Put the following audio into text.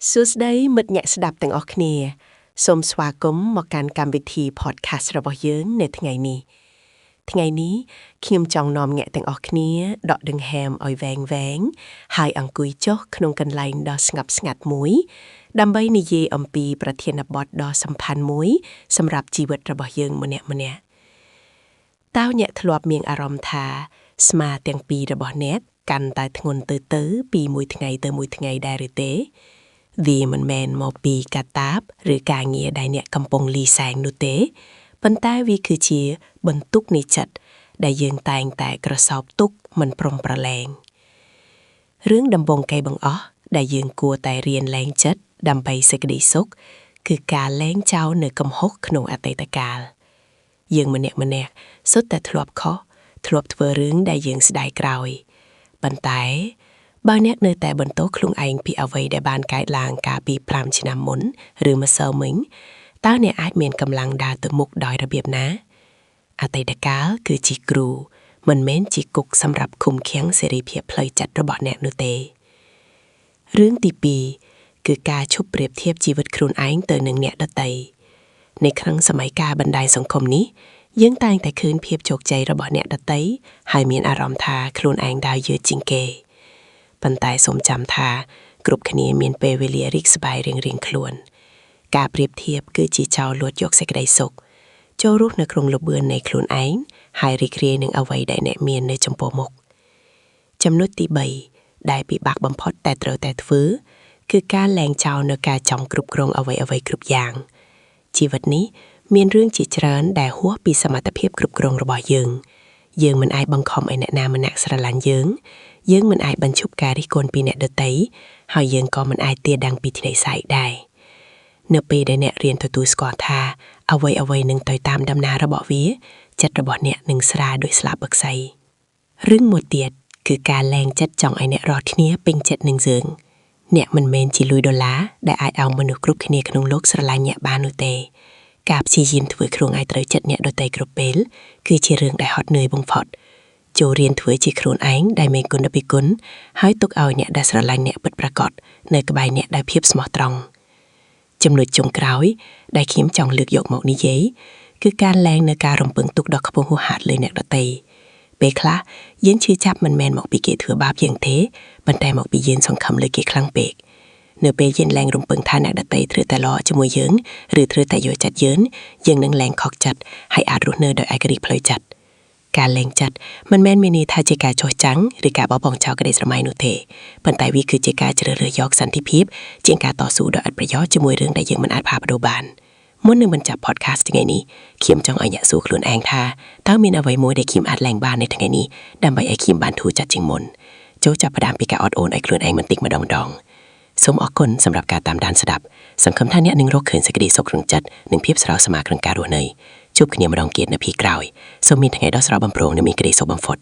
សួស្តីមិត្តអ្នកស្ដាប់ទាំងអស់គ្នាសូមស្វាគមន៍មកកាន់កម្មវិធី podcast របស់យើងនៅថ្ងៃនេះខ្ញុំចង់នាំអ្នកទាំងអស់គ្នាដកដង្ហើមឲ្យវែងហើយអង្គុយចុះក្នុងកន្លែងដ៏ស្ងប់ស្ងាត់មួយដើម្បីនិយាយអំពីប្រធានបទដ៏សំខាន់មួយសម្រាប់ជីវិតរបស់យើងម្នាក់ៗតើអ្នកធ្លាប់មានអារម្មណ៍ថាស្មាទាំងពីររបស់អ្នកកាន់តែធ្ងន់ទៅពីមួយថ្ងៃទៅមួយថ្ងៃដែរឬទេវាមិនមែនមកពីកាតាបឬការងារដែលអ្នកកំពុងលីសែងនោះទេប៉ុន្តែវាគឺជាបន្ទុកនៃចិត្តដែលយើងតែងតែក្រសោបទុកមិនព្រមប្រឡែងរឿងដំបូងគេបង្អស់ដែលយើងគួរតែរៀនលែងចិត្តដើម្បីសេចក្តីសុខគឺការលែងចោលនៅកំហុសក្នុងអតីតកាលយើងម្នាក់សុទ្ធតែធ្លាប់ខុសធ្លាប់ធ្វើរឿងដែលយើងស្ដាយក្រោយប៉ុន្តែបើអ្នកនៅតែបន្តខ្លួនឯងពីអ្វីដែលបានកើតឡើងកាលពី5ឆ្នាំមុនឬម្សិលមិញតើអ្នកអាចមានកម្លាំងដើរទៅមុខដោយរបៀបណាអតីតកាលគឺជាគ្រូមិនមែនជាគុកសម្រាប់ឃុំឃាំងសេរីភាពផ្លូវចិត្តរបស់អ្នកនោះទេរឿងទី2គឺការឈប់ប្រៀបធៀបជីវិតខ្លួនឯងទៅនឹងអ្នកដទៃនៅក្នុងសម័យកាលបណ្ដាញសង្គមនេះយើងតែងតែឃើញភាពជោគជ័យរបស់អ្នកដទៃហើយមានអារម្មណ៍ថាខ្លួនឯងដើរយឺតជាងគេប៉ុន្តែសូមចាំថាគ្រប់គ្នាមានពេលវេលារីកស្បាយរៀងៗខ្លួនការប្រៀបធៀបគឺជាចោរលួចយកសេចក្តីសុខចូលរស់នៅក្នុងលំបឿននៃខ្លួនឯងហើយរីករាយនឹងអ្វីដែលអ្នកមាននៅចំពោះមុខចំណុចទី3ដែលពិបាកបំផុតតែត្រូវតែធ្វើគឺការលែងចោលនៅការចង់គ្រប់គ្រងអ្វីគ្រប់យ៉ាងជីវិតនេះមានរឿងជាច្រើនដែលហួសពីសមត្ថភាពគ្រប់គ្រងរបស់យើងមិនអាចបង្ខំឲ្យអ្នកណាម្នាក់ស្រឡាញ់យើងមិនអាចបញ្ឈប់ការរិះគន់ពីអ្នកដទៃហើយយើងក៏មិនអាចទារដឹងពីធ្នេសាយដែរនៅពេលដែលអ្នករៀនទទួលស្គាល់ថាអ្វីនឹងទៅតាមដំណើររបស់វាចិត្តរបស់អ្នកនឹងស្រាលដូចស្លាបបឹកសីរឿងមួយទៀតគឺការលែងចិត្តចង់ឲ្យអ្នករាល់គ្នាពេញចិត្តនឹងយើងអ្នកមិនមែនជាលុយដុល្លារដែលអាចឲ្យមនុស្សគ្រប់គ្នាក្នុងលោកស្រឡាញ់អ្នកបាននោះទេការព្យាយាមធ្វើខ្លួនឲ្យត្រូវចិត្តអ្នកដទៃគ្រប់ពេលគឺជារឿងដែលហត់នឿយបំផុតចូលរៀនធ្វើជាខ្លួនឯងដែលមានគុណពីគុណហើយទុកឲ្យអ្នកដែលស្រឡាញ់អ្នកពិតប្រាកដនៅក្បែរអ្នកដោយភាពស្មោះត្រង់ចំណុចចុងក្រោយដែលខ្ញុំចង់លើកយកមកនិយាយគឺការលែងនៅការរំពឹងទុកដ៏ខ្ពង់ហួសហេតុលើអ្នកដទៃពេលខ្លះយើងជឿចាប់មិនមែនមកពីគេធ្វើបាបយើងទេប៉ុន្តែមកពីយើងសង្ឃឹមលើគេខ្លាំងពេកនៅពេលយើងលែងរំពឹងថាអ្នកដទៃត្រូវតែល្អជាមួយយើងឬត្រូវតែយកចិត្តយើងនឹងលែងខកចិត្តហើយអាចរស់នៅដោយឯករាជ្យផ្លូវចិត្តការលែងចិត្តមិនមែនមានន័យថាជាការចោះចាំងឬការបោះបង់ចោលក្តីស្រមៃនោះទេប៉ុន្តែវាគឺជាការជ្រើសរើសយកសន្តិភាពជាងការតស៊ូដោយឥតប្រយោជន៍ជាមួយរឿងដែលយើងមិនអាចផ្លាស់ប្ដូរបានមុននឹងបញ្ចប់ podcast ថ្ងៃនេះខ្ញុំចង់ឲ្យអ្នកសួរខ្លួនឯងថាតើមានអ្វីមួយដែលខ្ញុំអាចលែងបាននៅថ្ងៃនេះដើម្បីឲ្យខ្ញុំបានធូរចិត្តជាងមុនចូលចាប់ផ្ដើមពីការអត់អូនឲ្យខ្លួនឯងបន្តិចម្ដងសូមអរគុណសម្រាប់ការតាមដានស្ដាប់សង្ឃឹមថាអ្នកនឹងរកឃើញសេចក្តីសុខក្នុងចិត្តនិងភាពស្រស់ស្មើក្នុងការរស់នៅជួបគ្នាម្ដងទៀតនៅពេលក្រោយសូមមានថ្ងៃដ៏ស្រស់បំព្រងនិងមានក្តីសុខបំផុត